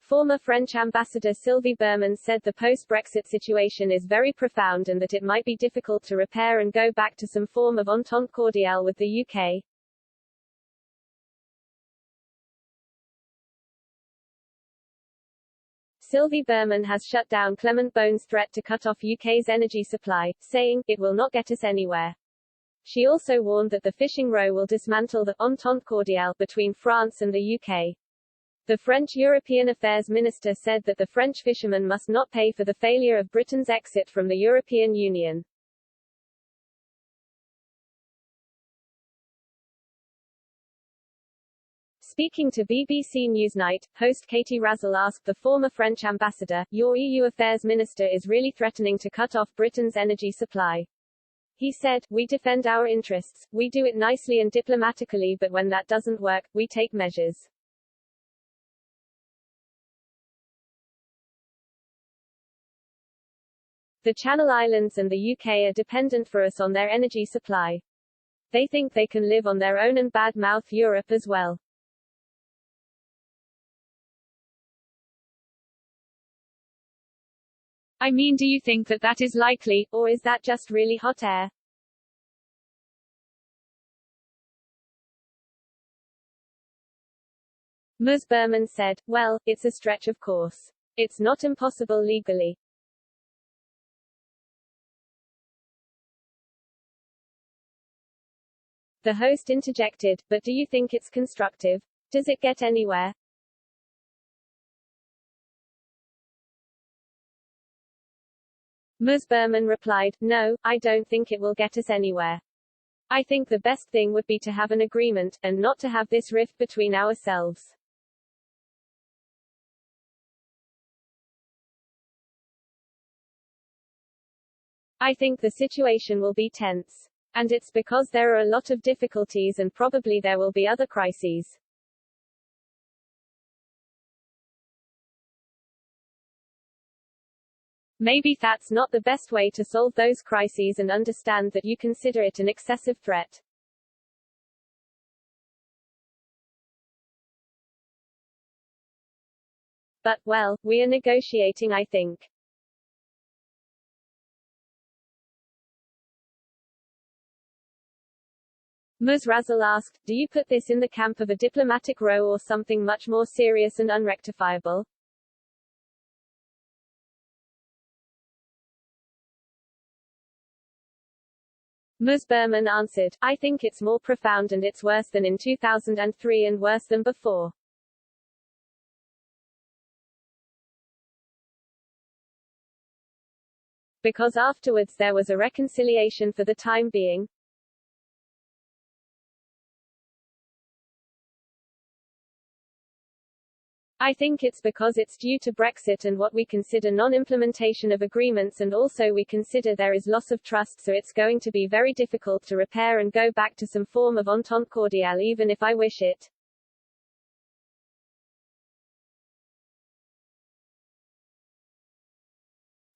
Former French ambassador Sylvie Berman said the post-Brexit situation is very profound and that it might be difficult to repair and go back to some form of entente cordiale with the UK. Sylvie Berman has shut down Clement Beaune's threat to cut off UK's energy supply, saying, "It will not get us anywhere." She also warned that the fishing row will dismantle the entente cordiale between France and the UK. The French European Affairs Minister said that the French fishermen must not pay for the failure of Britain's exit from the European Union. Speaking to BBC Newsnight, host Katie Razzle asked the former French ambassador, "Your EU Affairs Minister is really threatening to cut off Britain's energy supply." He said, "We defend our interests, we do it nicely and diplomatically, but when that doesn't work, we take measures." The Channel Islands and the UK are dependent for us on their energy supply. They think they can live on their own and bad-mouth Europe as well. I mean, do you think that that is likely, or is that just really hot air? Ms. Berman said, "Well, it's a stretch of course. It's not impossible legally." The host interjected, "But do you think it's constructive? Does it get anywhere?" Ms. Berman replied, "No, I don't think it will get us anywhere. I think the best thing would be to have an agreement, and not to have this rift between ourselves." "I think the situation will be tense. And it's because there are a lot of difficulties and probably there will be other crises." Maybe that's not the best way to solve those crises and understand that you consider it an excessive threat. But, well, we are negotiating, I think. Ms. Razzle asked, "Do you put this in the camp of a diplomatic row or something much more serious and unrectifiable?" Ms. Berman answered, "I think it's more profound and it's worse than in 2003 and worse than before. Because afterwards there was a reconciliation for the time being." "I think it's because it's due to Brexit and what we consider non-implementation of agreements, and also we consider there is loss of trust, so it's going to be very difficult to repair and go back to some form of entente cordiale even if I wish it."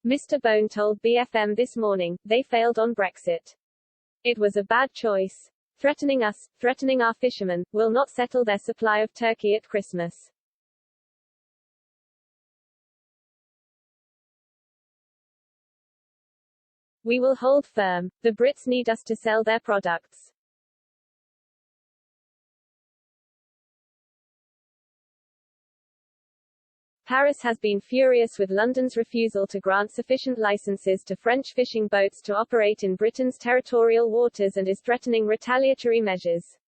Mr. Beaune told BFM This Morning, "They failed on Brexit. It was a bad choice. Threatening us, threatening our fishermen, will not settle their supply of turkey at Christmas. We will hold firm. The Brits need us to sell their products." Paris has been furious with London's refusal to grant sufficient licenses to French fishing boats to operate in Britain's territorial waters and is threatening retaliatory measures.